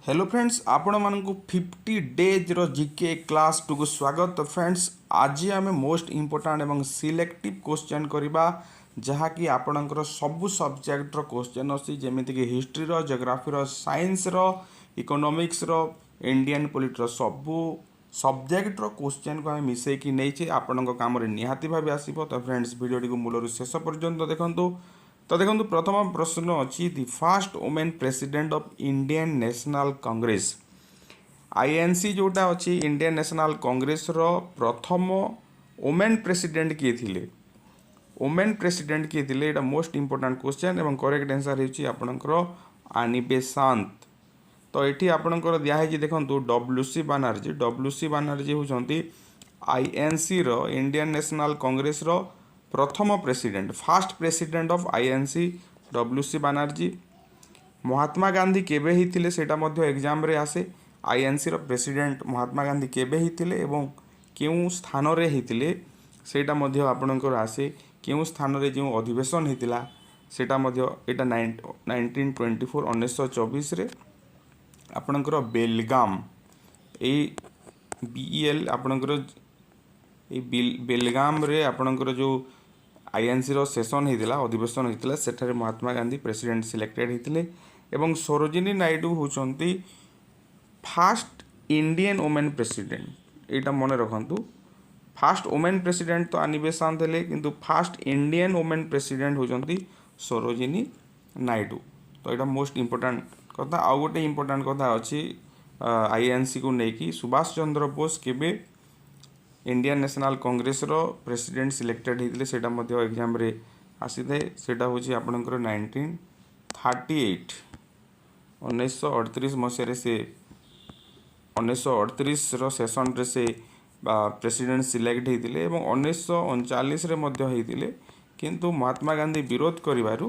Hello friends आपण मानक 50 days रो जीके क्लास टू को स्वागत। तो फ्रेंड्स आज आम मोस्ट इम्पोर्टाट एवं सिलेक्टिव क्वेश्चन करवा जहाँकि आपणकर सबू सब्जेक्ट रो क्वेश्चन अच्छी जमीक हिस्ट्री रो जियोग्राफी रो साइंस रो इकोनॉमिक्स रो इंडियन पॉलिटी रो सबू सब्जेक्ट रो क्वेश्चन को आम मिसेकी नहीं आपण काम निहाती भाव आसो। तो फ्रेंड्स वीडियो को मूलर शेष पर्यंत देखूँ। तो देखो प्रथम प्रश्न अच्छी the first women president of Indian National Congress INC जोटा अच्छी इंडियन नेशनल कांग्रेस रो प्रथम वुमेन प्रेसिडेंट किए थिले वुमेन प्रेसिडेंट किए थिले एटा मोस्ट इंपोर्टेंट क्वेश्चन एवं करेक्ट आंसर होची आपनकर आनी बेसांत। तो ये आपनकर दिखाई देखो डब्ल्यूसी बानर्जी होचंती आईएनसी रो इंडियन नेशनल कांग्रेस रो प्रथम president first president of INC WC Banerjee. Mahatma Gandhi केबे हिथिले सेटा मध्य एग्जाम रे आसे आईएनसी रो प्रेसिडेंट महात्मा गांधी केबे हिथिले एवं केउ स्थान रे हिथिले सेटा मध्य आपनकर आसे केउ स्थान रे जो अधिवेशन हिथिला सेटा मध्य एटा 1924 1924 रे आपनकर बेलगाम ए बीएल आपनकर बेलगाम रे आपनकर जो आईएनसी रो सेशन होता अधिवेशन होता सेठारे महात्मा गांधी प्रेसिडेंट सिलेक्टेड होते एवं सरोजिनी नायडू होचंती फास्ट इंडियन वुमेन प्रेसिडेंट। एटा मन रखंतु फास्ट वुमेन प्रेसिडेंट तो आनी बेसांत हेले किंतु फास्ट इंडियन वुमेन प्रेसिडेंट होचंती सरोजिनी नायडू। तो यहाँ मोस्ट इम्पोर्टाट कथा आउ गोटे इम्पोर्टाट कथा अच्छी आईएनसी को लेकिन सुभाष चंद्र बोस केबे इंडियन नेशनल कांग्रेस रो प्रेसिडेंट सिलेक्टेड होते सेटा मध्य एग्जाम रे आसी थाए सेटा होची आपनकर 1938 1938 मसीह से 1938 रो सेशन रे से प्रेसिडेंट सिलेक्ट होते एवं 1939 रे मध्य होते किंतु महात्मा गांधी विरोध करिवारु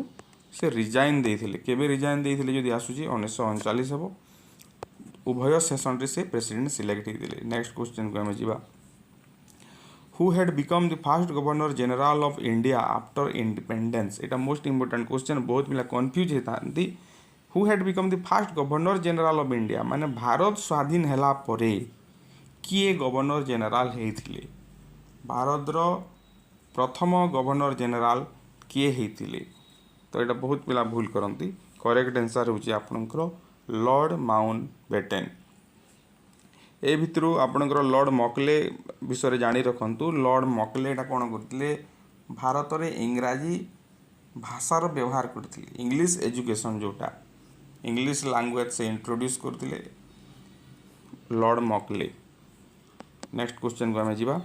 से रिजाइन देथिले केबे रिजाइन देथिले जदि आसुची 1939 हबो उभय सेशन रे से प्रेसिडेंट सिलेक्ट होते। नेक्स्ट क्वेश्चन को हम जिबा who had become the first governor general of India after independence। Etah most important question बहुत पिला कंफ्यूज होता who had become the first governor general of India माने भारत स्वाधीन हैला परे किए गवर्नर जनरल हेथिले भारत रो प्रथम गवर्नर जनरल किए हेथिले। तो एटा बहुत पिला भूल करंती करेक्ट आंसर होची आपनकर लॉर्ड माउंटबेटन। ए भितरु आपनकर लॉर्ड मकले विषय जानी रखंतु लॉर्ड मकले एटा कोन करथिले भारत रे इंग्राजी भाषार व्यवहार करथिले इंग्लिश एजुकेशन जोटा इंग्लिश लैंग्वेज से इंट्रोड्यूस करथिले लॉर्ड मकले। नेक्स्ट क्वेश्चन को हम जिबा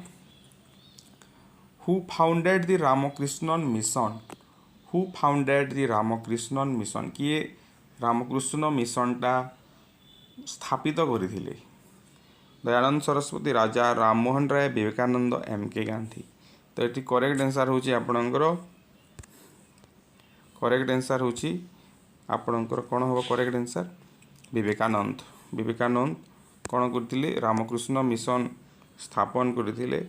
who founded the Ramakrishnan mission who founded the Ramakrishnan mission किए रामकृष्ण मिशनटा स्थापित करथिले दयानंद सरस्वती राजा राममोहन राय विवेकानंद एमके गांधी। तो ये करेक्ट आंसर होची आपणकर करेक्ट आंसर होची आपणकर कौन हम करेक्ट आंसर विवेकानंद विवेकानंद कौन करथिले रामकृष्ण मिशन स्थापन करथिले।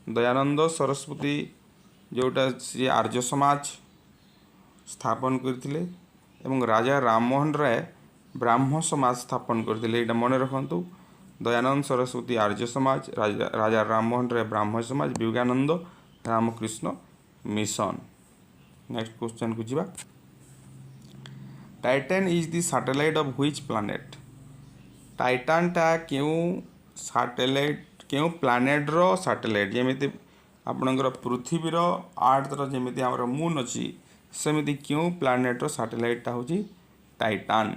दयानंद सरस्वती जोटा सी आर्य समाज स्थापन करथिले एवं राजा राममोहन राय ब्राह्म समाज स्थापन करथिले। एटा मन रखंतु Dayanand Saraswati Arya Samaj Raja Rammohan Roy Brahmo Samaj Vivekananda Ramakrishna mission. Next question को जीवा Titan is the satellite of which planet Titan टा क्यों सैटेलाइट क्यों प्लैनेट रो सैटेलाइट जेमिति आपनकर पृथ्वी रो अर्थ रो जेमिति हमर मून अछि सेमिति क्यों प्लैनेट रो सैटेलाइट टा होची Titan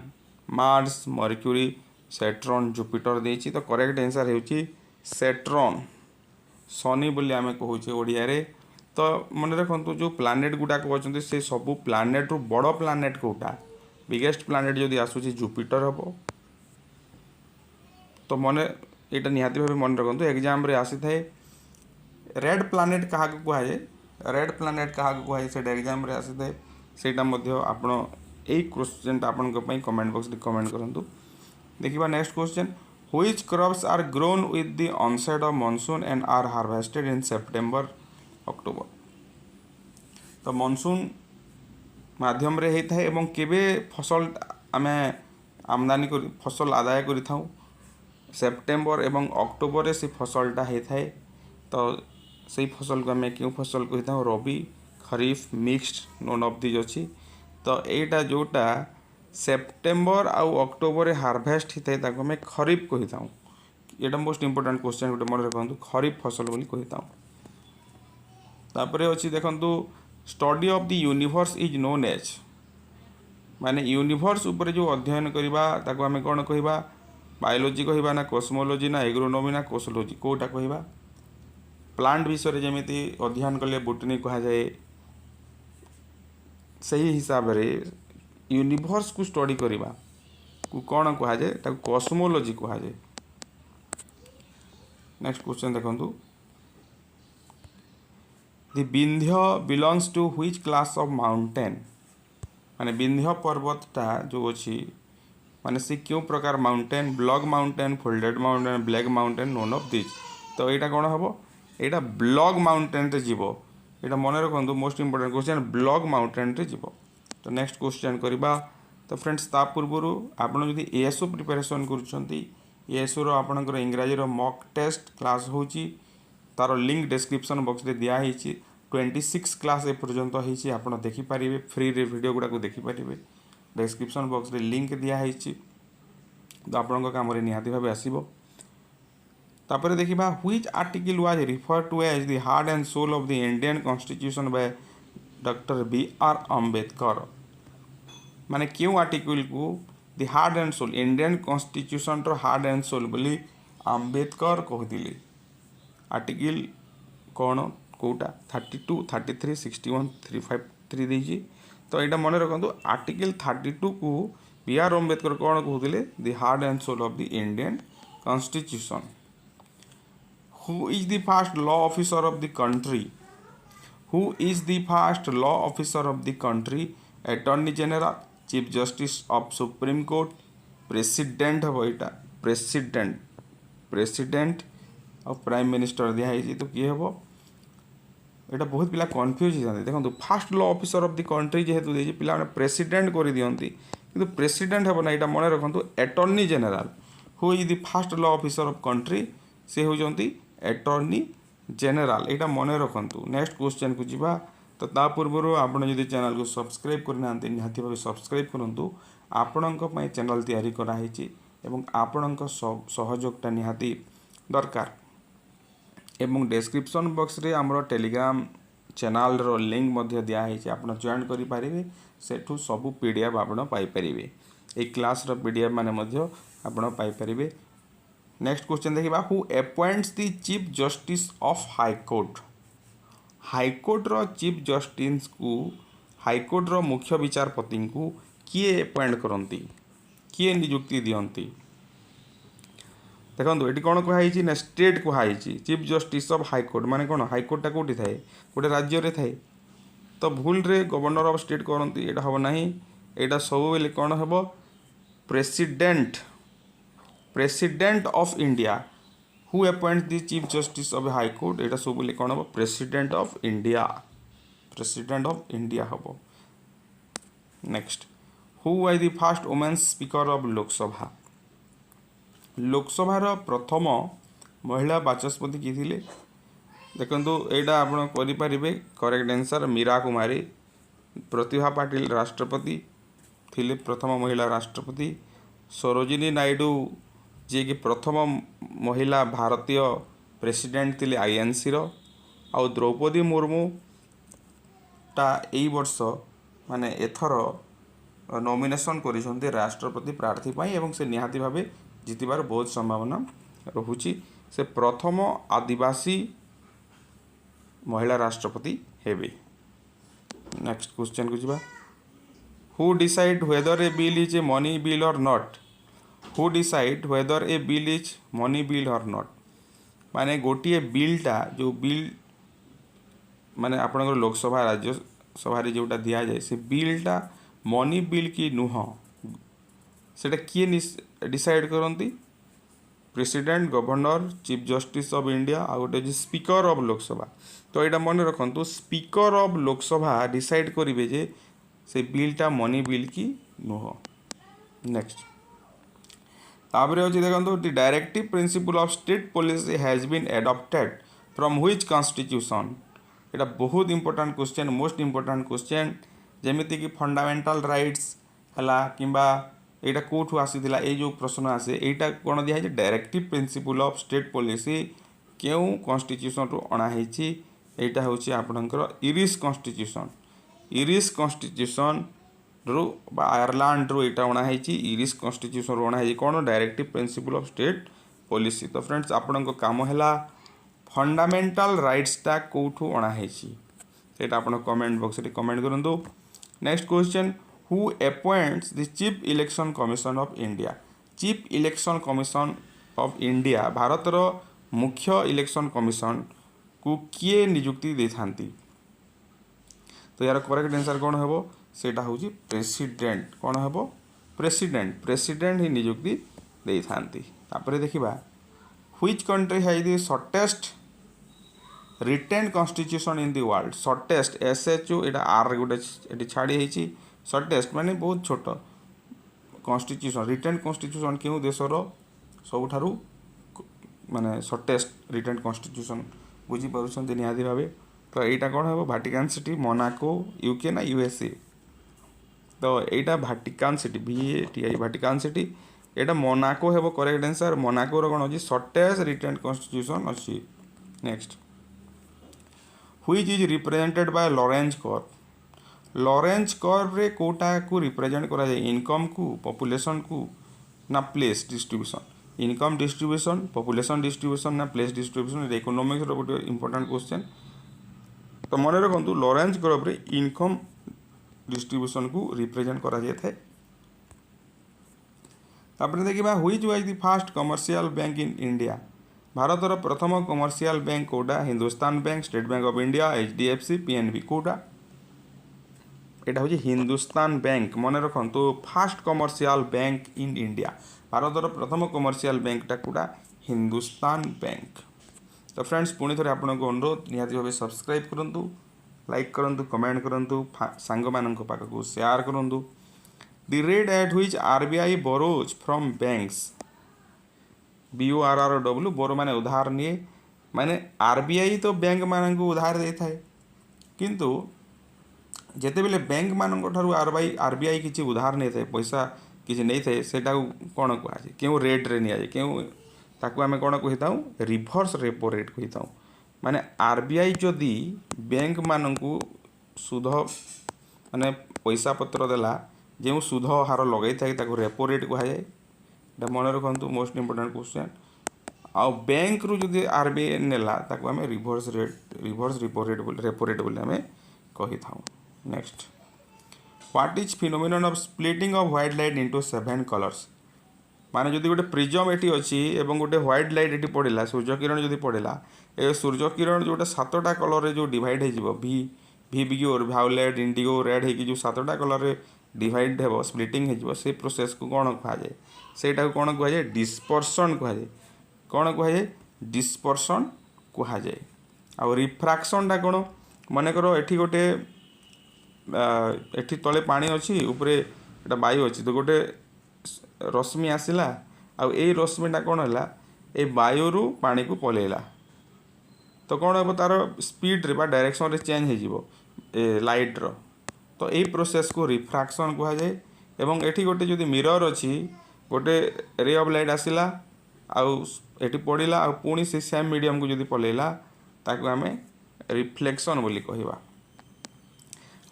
Mars Mercury Saturn Jupiter देछि। तो करेक्ट आंसर होची सैटर्न शनि बोली आमे कहूचे ओडिया रे। तो मन रखंतु जो प्लैनेट गुडा को अछंती से सब प्लैनेट रो बड़ प्लैनेट कोटा बिगेस्ट प्लैनेट जदि आसुची जुपिटर हबो। तो मन एटा निहाती भाबे मन रखंतु एग्जाम रे आसी थाए रेड प्लैनेट कहा को कहाए रेड प्लैनेट कहा को कहाए सेटा एग्जाम रे आसी थाए सेटा मध्य आपण एई क्वेश्चन ता आपण को पई कमेंट बॉक्स रे कमेंट करंतु। देखिबा next question which crops are grown with the onset of monsoon and are harvested in September October. तो मानसून माध्यम रे हेता है एवं केबे फसल आमे आमदानी कर फसल आदाय करिथाउ सेप्टेम्बर एवं अक्टोबर से फसलटा होता है। तो सही फसल को आम क्यों फसल कही था रबी खरीफ मिक्सड नोन ऑफ दिज अच्छी। तो यहीटा जोटा सेप्टेम्बर आउ अक्टोबर हार्वेस्ट होता है आम खरीफ कही था। यहाँ मोस्ट इंपोर्टेंट क्वेश्चन गोटे मन रखु खरीफ फसल बोली कही था। तापर अच्छी देखु study of the universe is known as माने यूनिवर्स उपर जो अध्ययन करवा ताको आम कौन कहवा बायोलोजी कहवा ना कॉस्मोलॉजी ना एग्रोनॉमी ना कोसोलॉजी कोटा कहवा। प्लांट विषय जमी अध्ययन कले बोटनी कह जाए सही हिसाब रे यूनिवर्स को स्टडी करवा को कौन कह जाए ताको कॉस्मोलॉजी कह जाए। नेक्स्ट क्वेश्चन देखंतु the Vindhya belongs to which class of mountain माने विंध्य पर्वतटा जो अच्छी माने से क्यों प्रकार mountain block mountain folded mountain black mountain none of this. तो यहाँ कौन हम यहाँ ब्लॉक माउंटेन रे जीवो यहाँ मन रखु most important question block mountain रे जीवो। तो नेक्स्ट क्वेश्चन करवा। तो फ्रेंड्स ता पूर्व आपड़ जदि एएसओ प्रिपरेशन करेसओ आपंकर इंग्राजी मॉक टेस्ट क्लास होची तार लिंक डिस्क्रिप्शन बॉक्स रे दिया है 26 क्लास एपर्यंत होती आप देखिपारे फ्री रे वीडियो गुड़ाक देखिपारे डिस्क्रिप्शन बॉक्स रे लिंक दिया है। तो आपण काम निहाती भाव आसो। तापर देखा which article was refer to as the heart and soul of the Indian constitution by doctor B R. Ambedkar माने क्यों आर्टिकल को the heart and soul Indian constitution रो हार्ट एंड सोल बोली अम्बेडकर कहते। आर्टिकल कौन कोटा 32 33 61 353 देजी। तो यहाँ मन रखु आर्टिकल 32 को बी.आर. अम्बेडकर कौन कहते the heart and soul of the Indian constitution. Who is the first law officer of the country who is the first law officer of the country attorney general chief justice of supreme court president हम यहाँ president और prime minister दिखाई। तो किए हम यहाँ बहुत पिला कन्फ्यूज होते देखो fast law officer of the country जेहेतु देती पिला प्रेसिडेंट कर दिखती किंतु प्रेसिडेंट हम ना यहाँ मन रखु attorney general who is the fast law officer of country से होती अटॉर्नी जनरल यहाँ मन रखु। नेक्स्ट क्वेश्चन को जीवा। तो ता पूर्व आपड़ जब चैनल को सब्सक्राइब करना निहाती भाव सब्सक्राइब करूँ आपण चैनल तैयारी कराई आपण सहयोगटा निहाती दरकार एवं डिस्क्रिप्शन बॉक्स रे हमरो टेलीग्राम चैनल रो लिंक मध्य दिया है आप जॉइन करें सेठू सबू पीडीएफ आप पाइपर एक क्लास रो पीडीएफ माने मध्य आपण पाइपर। नेक्स्ट क्वेश्चन देखा who appoints the chief justice of high court high court रो चीफ जस्टिस को हाईकोर्ट रो मुख्य विचारपति को किए अपॉइंट करती किए नियुक्ति दियंती। देखो ये कौन कहुई ना स्टेट कहुई चीफ जस्टिस ऑफ हाईकोर्ट माने कौन हाईकोर्टा कौटी थाए गोटे राज्य रे थाए। तो भूल रे गवर्नर ऑफ स्टेट करती यहाँ हम ना यहाँ सब बेले कौन हम president of India who appoint the chief justice of high court यहाँ सब बेले कौन हम प्रेसिडेंट ऑफ इंडिया हम। Next who was the first women's speaker of Lok Sabha लोकसभार प्रथम महिला बाचस्पति किए थे देखो यहाँ आप करें करेक्ट आंसर मीरा कुमारी प्रतिभा पाटिल राष्ट्रपति थिले प्रथम महिला राष्ट्रपति सरोजिनी नायडू जी कि प्रथम महिला भारतीय प्रेसिडेंट थिले आईएनसी रो आउ द्रौपदी मुर्मू टा यही वर्ष माने एथर नॉमिनेशन करिसंते राष्ट्रपति प्रार्थी पाई एवं से निहाती भावे जीतबार बहुत संभावना रहुची से प्रथम आदिवासी महिला राष्ट्रपति हेबे। नेक्स्ट क्वेश्चन को जीवा who decide whether a bill is a money bill or not who decide whether a bill is money bill or not माने गोटे बिलटा जो बिल माने आपनकर लोकसभा राज्यसभा जोटा दि जाए से बिलटा मनी बिल की नुह सेटा किए डिसाइड करती president governor chief justice of India आ गोटे स्पीकर ऑफ लोकसभा। तो यहाँ मन रखु स्पीकर ऑफ लोकसभा डिसाइड करेंगे जे से बिलटा मनी बिल की नुह। नेक्स्ट तापर अच्छी देखो the directive principle of state policy has been adopted from which constitution. एटा बहुत important question, most important question. जेमिति कि फंडामेंटल राइट्स हला किंबा एटा कोठु आसीथिला ए जो प्रश्न आसे एटा कोन दिया है directive principle of state policy केउ कॉन्स्टिट्यूशन रु अणा हेछि। एटा होछि आपनकर इरिश कॉन्स्टिट्यूशन। इरिश कॉन्स्टिट्यूशन रु आयरलैंड रु एटा अणा हेछि। इरिश कॉन्स्टिट्यूशन रु अणा हेछि कोन directive principle of state policy. तो फ्रेंड्स आपनकर काम हैला फंडामेंटल राइट्स टा कोठु अणा हेछि सेटा आपन कमेंट बॉक्स रे कमेंट करंतु। Next question, who appoints the chief election commission of India. Chief election commission of India भारतर मुख्य इलेक्शन कमिशन को किए नियुक्ति दे थांती। तो यार करेक्ट आंसर कौन हेबो सेटा होची प्रेसिडेंट। कौन हेबो प्रेसिडेंट। प्रेसिडेंट ही नियुक्ति दे थांती। तापरे देखिबा which country has the shortest written constitution in the world. Shortest SHO एटा आर गोटे एटी छाड़ी हेची। शॉर्टेस्ट माने बहुत छोट कॉन्स्टिट्यूशन रिटेन कॉन्स्टिट्यूशन केउ देशर सबुठारु माने शॉर्टेस्ट रिटेन कॉन्स्टिट्यूशन बुझी पारुछन निहाती भाबे। तो एटा कोन हेबो वाटिकन सिटी, मोनाको, UK ना USA। तो एटा Vatican city VATI Vatican city. एटा मोनाको हेबो करेक्ट आंसर। मोनाको रो कोन होची शॉर्टेस्ट रिटेन कॉन्स्टिट्यूशन अछि। Next, which is represented by Lorentz curve. Lorentz curve रे कोटा को रिप्रेजेंट करा जाय इनकम को, पॉपुलेशन को ना place distribution. Income distribution, population distribution ना प्लेस डिस्ट्रीब्यूशन। इकोनॉमिक्स रो गोटे इंपोर्टेंट क्वेश्चन। तो मन रखु लॉरेंज कर्व रे इनकम डिस्ट्रीब्यूशन को रिप्रेजेंट करा जाय थाए। तापर देखिबा which was the first commercial bank in India. भारतर प्रथम कमर्शियल बैंक कोडा Hindustan bank, State Bank of India, HDFC, PNB कोडा। एटा होची हिंदुस्तान बैंक। मन रखु first commercial bank in India भारतर प्रथम कमर्शियल बैंक टा कोडा हिंदुस्तान बैंक। तो फ्रेंड्स पुणी थे आपन को अनुरोध निहाती भाव सब्सक्राइब करूँ, लाइक करूँ, कमेंट करूँ, सांग मानक पाखक शेयर करूँ। The rate at which RBI borrows from banks. BORROW बोरो माने उधार निए। माने RBI तो बैंक मान को उधार दे थाए किंतु जेते बेले बैंक मान ठारू RBI किसी उधार नहीं थाए, पैसा किसी नहीं थाए, सेटा कौन कहुए क्यों रेट रे निया जाए, क्यों ताकू आमे कौन कही रिभर्स रेपो रेट कही। माने RBI जदि बैंक मान को सुध माने पैसा पत्र देला जो सुध हार लगे था रेपो रेट कहुए। मन रखु मोस्ट इंपोर्टेंट क्वेश्चन। आउ बैंक रु जदि RBI नेला ताकू आमे रिभर्स रेपो रेट बोली आमे कही था। Next, what is phenomenon of splitting of white light into 7 colours. माने जदि गोटे प्रिज्म एटी अच्छी एवं गोटे व्हाइट लाइट एटी पड़ेला, सूर्य किरण जदि पड़ेला, ए सूर्य किरण जोटा 7टा कलर रे जो डिवाइड हो भिविओर भायोलेट इंडिगो रेड है जो 7टा कलर रे डिवाइड हेबो स्प्लिटिंग हो से प्रोसेस को कौन कहुए सेटा कौन कहुए डिस्पर्सन कहुए। कौन कहुए डिस्पर्सन कहुए। आ रिफ्रैक्शन टा कौन मन कर एठी गोटे एठी तले पानी अच्छी ऊपर एटा वायु अच्छी तो गोटे रश्मि आसला आ रश्मिटा कौन है ए वायु रु पानी को पलैला तो कौन हम तार स्पीड रे बा डायरेक्शन रे चेंज हो लाइट रो तो यही प्रोसेस को रिफ्रैक्शन कहुए। एवं एठी गोटे जदि मिरर अच्छी गोटे रे ऑफ लाइट आसला आउट पड़ा आ पुणी से सेम मीडियम को जदि पलैला ताकू आमे रिफ्लेक्शन बोली कहवा।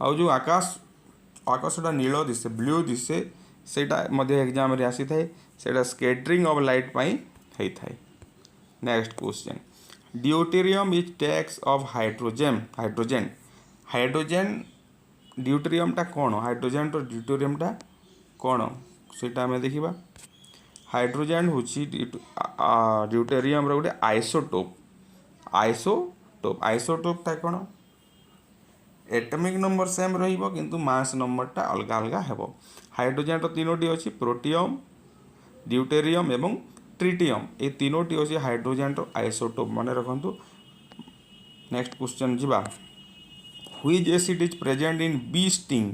आउ जो आकाशटा नील दिसे ब्लू दिसे सेटा मध्य एग्जाम रे आसी थाए सेटा स्कैटरिंग ऑफ लाइट पाई हेई थाए। Next question, deuterium is tax of hydrogen. Hydrogen deuterium टा कौन, हाइड्रोजन तो ड्यूटेरियम टा कौन सेटा हमें देखिबा। हाइड्रोजन होची ड्यूटेरियम रो गोटे आइसोटोप। आइसोटोप टा कौन एटॉमिक नंबर सेम रहिबो किंतु मास नंबर टा अलग अलग हेबो। हाइड्रोजन तो तीनोटी अच्छी प्रोटियम, ड्यूटेरियम एवं ट्रिटियम ये तीनोटी अच्छी हाइड्रोजन रो आइसोटोप मन रखु। नेक्स्ट क्वेश्चन जीवा, which acid is present in bee sting.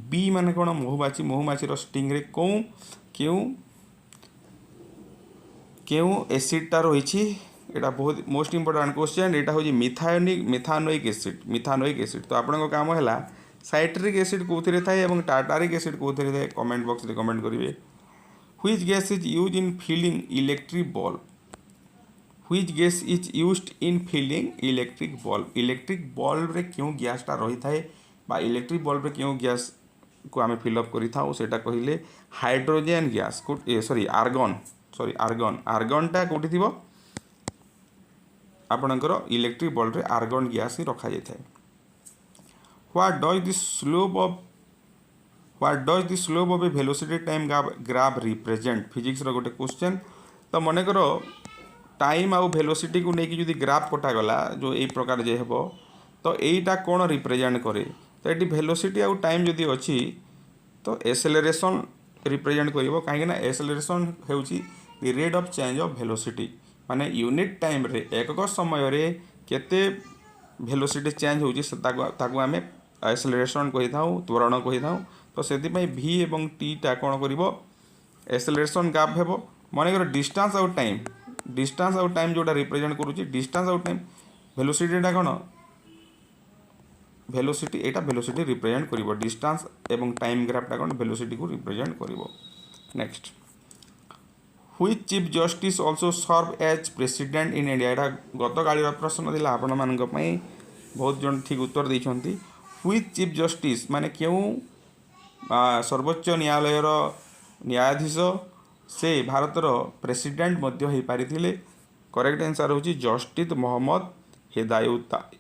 Bee माने कौन महुमाछी, महुमाछी रो स्टिंग रे क्यों क्यों एसिडटा रही एटा बहुत मोस्ट इंपोर्टेंट क्वेश्चन। एटा हूँ मिथानोइक एसिड। तो आपन काम है साइट्रिक एसिड कौन थाए और टार्टारिक एसिड कौन थाए कमेंट बॉक्स में कमेंट करेंगे। Which gas is use in filling electric bulb. Which gas is used in filling electric bulb. Electric bulb रे क्यों गैसटा रही थाए बा इलेक्ट्रिक बल्ब रे क्यों गैस को आम फिलअप करेटा कहले हाइड्रोजेन गैस सॉरी आर्गनटा कौटी थी आपणकर इलेक्ट्रिक बल्ब रे आर्गन गैस ही रखा जाए। What does the slope of a velocity time graph represent. Physics रो गोटे क्वेश्चन। तो मन कर टाइम आउ वेलोसिटी को लेकिन जो ग्राफ कटागला जो यही प्रकार जे हे तो यहीटा कौन रिप्रेजेंट करे। तो ये वेलोसिटी आउ टाइम जदि अच्छी तो एक्सेलरेशन रिप्रेजेंट करिवो कहीं ना एक्सेलरेशन होउची the rate of change of velocity माने यूनिट टाइम रे एकक समय रे केते वेलोसिटी चेंज होउची ताकू आमे एक्सेलरेशन कहि थाउ त्वरण कहि थाउ। तो सेति पई v एवं t टा कोन करिवो एक्सेलरेशन ग्राफ हेबो। माने कर डिस्टेंस आउ टाइम जोटा रिप्रेजेंट करूची डिस्टेंस आउ टाइम वेलोसिटी टा कोन वेलोसिटी एटा वेलोसिटी रिप्रेजेंट करिवो डिस्टेंस एवं टाइम ग्राफ टा कोन वेलोसिटी को रिप्रेजेंट करिवो। Next which chief justice also serve as president in India. एटा गत काली प्रश्न दिला आपण मानक पई बहुत जन ठीक उत्तर दैछंती। व्हिच चीफ जस्टिस माने क्यों सर्वोच्च न्यायालय न्यायाधीश से भारतर प्रेसिडेंट मध्य हो पारिथिले। करेक्ट आंसर होची जस्टिस मोहम्मद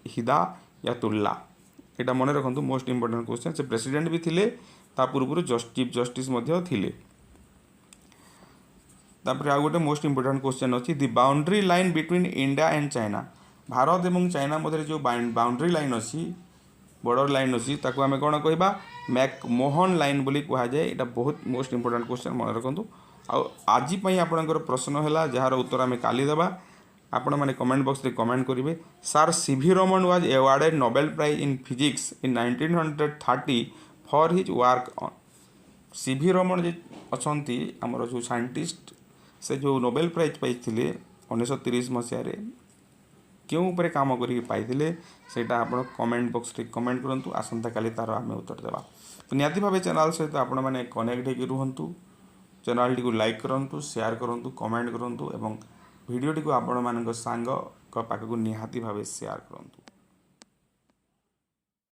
हिदायतुल्ला। एटा मन रखु मोस्ट इंपोर्टेंट क्वेश्चन। से प्रेसिडेंट भी थिले ता पूर्व चीफ जस्टिस मध्य थिले। तापर आ गोटे मोस्ट इंपोर्टेंट क्वेश्चन अच्छी the boundary line between India and China. Bharat एवं चाइना मध्य जो बाउंड्री लाइन अच्छी बॉर्डर लाइन अच्छी ताको आमे कौन कहबा मैकमोहन लाइन बोली कहा जाए। एटा बहुत मोस्ट इंपोर्टेंट क्वेश्चन मन रखु। आज आपणकर प्रश्न है जार उत्तर आम काली देवा। आपण मैंने कमेंट बॉक्स में कमेंट करेंगे। Sir CV Raman was awarded Nobel prize in physics in 1930 for his work on. CV Raman जे अच्छी आमर जो साइंटिस्ट से जो नोबेल प्राइज पाई 1930 मसीह क्यों उपरे काम करी पाइथिले सेटा आपण कमेंट बॉक्स रे कमेंट करंतु। आसंता काली तार आमे उत्तर देबा। तो निहाती भावे चैनल सहित आपण माने कनेक्ट होकि रुहंतु। चैनल टी को लाइक करंतु शेयर करंतु कमेंट करंतु एवं वीडियो टी को आपण मानक सांग पाखक निहाती भावे शेयर करंतु।